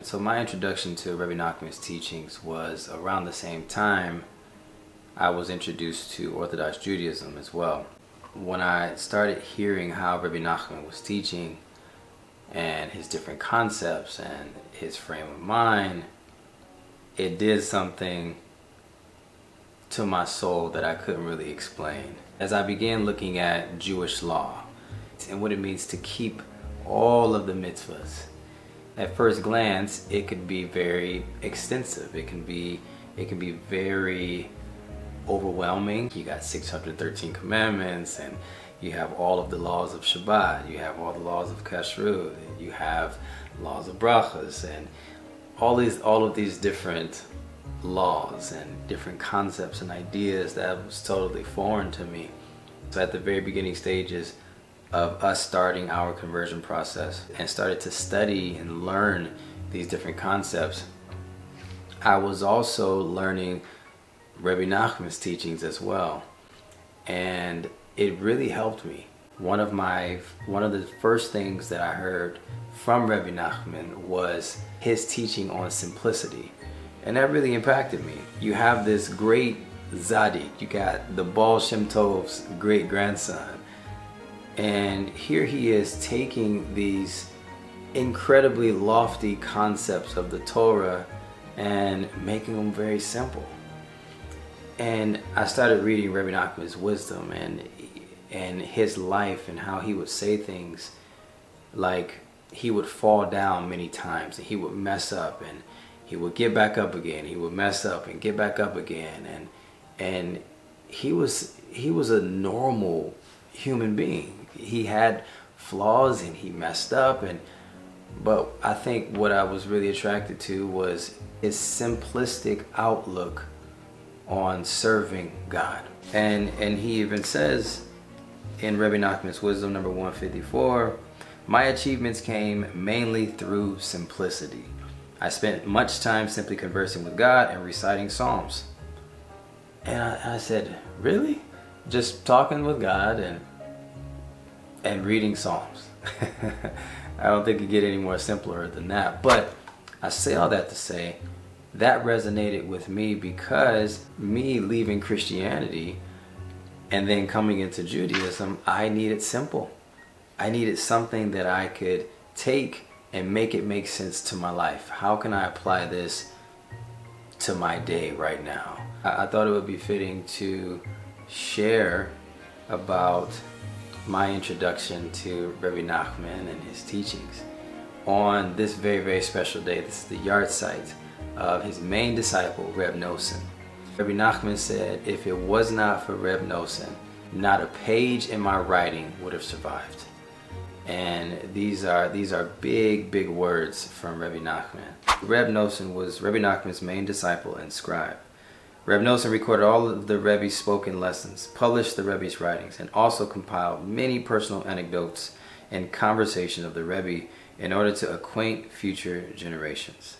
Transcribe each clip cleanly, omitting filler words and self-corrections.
So my introduction to Rebbe Nachman's teachings was around the same time I was introduced to Orthodox Judaism as well. When I started hearing how Rebbe Nachman was teaching and his different concepts and his frame of mind, it did something to my soul that I couldn't really explain. As I began looking at Jewish law and what it means to keep all of the mitzvahs, at first glance, it could be very extensive. It can be very overwhelming. You got 613 commandments, and you have all of the laws of Shabbat. You have all the laws of Kashrut. You have laws of brachas, and all of these different laws and different concepts and ideas that was totally foreign to me. So at the very beginning stages of us starting our conversion process and started to study and learn these different concepts, I was also learning Rebbe Nachman's teachings as well, and it really helped me. One of the first things that I heard from Rebbe Nachman was his teaching on simplicity, and that really impacted me. You have this great Tzaddik, you got the Baal Shem Tov's great grandson, and here he is taking these incredibly lofty concepts of the Torah and making them very simple. And I started reading Rebbe Nachman's wisdom and his life and how he would say things like he would fall down many times and he would mess up and he would get back up again. He would mess up and get back up again. And he was a normal human being. He had flaws and he messed up, but I think what I was really attracted to was his simplistic outlook on serving God. And he even says in Rebbe Nachman's Wisdom number 154, "My achievements came mainly through simplicity. I spent much time simply conversing with God and reciting psalms." And I said, really? Just talking with God and reading psalms? I don't think it could get any more simpler than that. But I say all that to say that resonated with me, because me leaving Christianity and then coming into Judaism, I needed simple. I needed something that I could take and make it make sense to my life. How can I apply this to my day right now? I thought it would be fitting to share about my introduction to Rebbe Nachman and his teachings on this very, very special day. This is the yard site of his main disciple, Rebbe Nachman. Rebbe Nachman said, "If it was not for Rebbe Nachman, not a page in my writing would have survived." And these are big, big words from Rebbe Nachman. Rebbe Nachman was Rebbe Nachman's main disciple and scribe. Rebbe Nachman recorded all of the Rebbe's spoken lessons, published the Rebbe's writings, and also compiled many personal anecdotes and conversations of the Rebbe in order to acquaint future generations.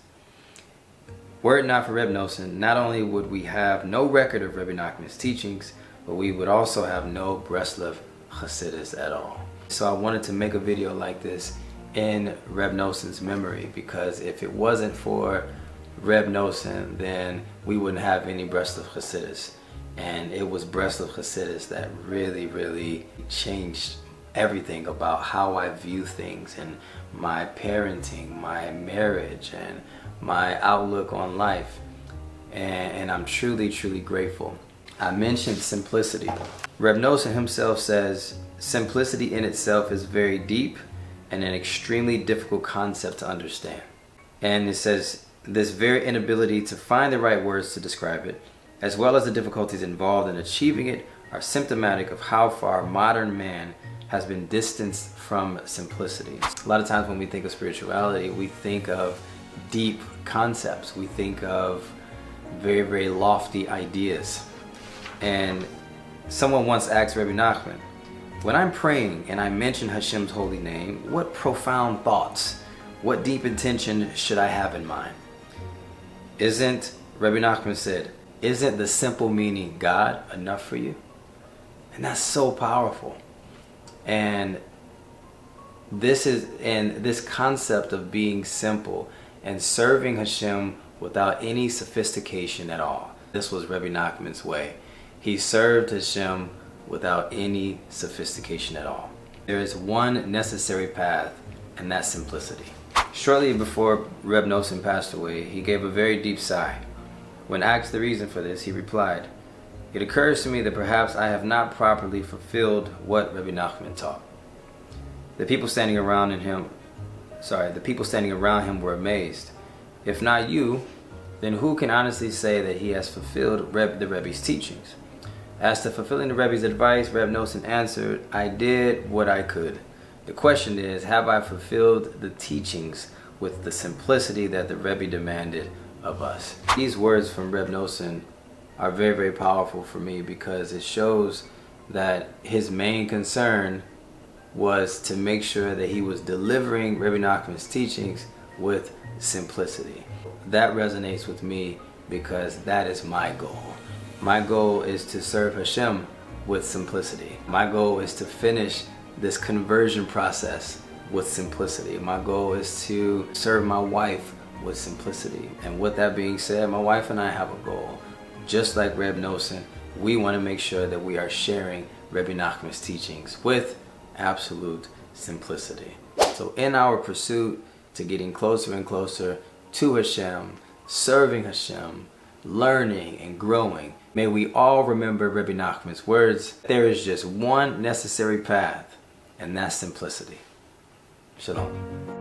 Were it not for Rebbe Nachman, not only would we have no record of Rebbe Nachman's teachings, but we would also have no Breslov Hasidus at all. So I wanted to make a video like this in Rebbe Nachman's memory, because if it wasn't for Rebbe Nachman, then we wouldn't have any Breslov Hasidus. And it was Breslov Hasidus that really, really changed everything about how I view things, and my parenting, my marriage, and my outlook on life. And I'm truly, truly grateful. I mentioned simplicity. Rebbe Nachman himself says, "Simplicity in itself is very deep and an extremely difficult concept to understand." And it says, "This very inability to find the right words to describe it, as well as the difficulties involved in achieving it, are symptomatic of how far modern man has been distanced from simplicity." A lot of times when we think of spirituality, we think of deep concepts. We think of very, very lofty ideas. And someone once asked Rebbe Nachman, "When I'm praying and I mention Hashem's holy name, what profound thoughts, what deep intention should I have in mind?" Rebbe Nachman said, "Isn't the simple meaning God enough for you?" And that's so powerful. And this concept of being simple and serving Hashem without any sophistication at all. This was Rebbe Nachman's way. He served Hashem without any sophistication at all. There is one necessary path, and that's simplicity. Shortly before Rebbe Nachman passed away, he gave a very deep sigh. When asked the reason for this, he replied, "It occurs to me that perhaps I have not properly fulfilled what Rebbe Nachman taught." The people standing around him were amazed. If not you, then who can honestly say that he has fulfilled the Rebbe's teachings? As to fulfilling the Rebbe's advice, Rebbe Nachman answered, "I did what I could. The question is, have I fulfilled the teachings with the simplicity that the Rebbe demanded of us?" These words from Rebbe Nachman are very, very powerful for me, because it shows that his main concern was to make sure that he was delivering Rebbe Nachman's teachings with simplicity. That resonates with me because that is my goal. My goal is to serve Hashem with simplicity. My goal is to finish this conversion process with simplicity. My goal is to serve my wife with simplicity. And with that being said, my wife and I have a goal. Just like Rebbe Nachman, we want to make sure that we are sharing Rebbe Nachman's teachings with absolute simplicity. So in our pursuit to getting closer and closer to Hashem, serving Hashem, learning and growing, may we all remember Rebbe Nachman's words: there is just one necessary path, and that's simplicity. Shalom.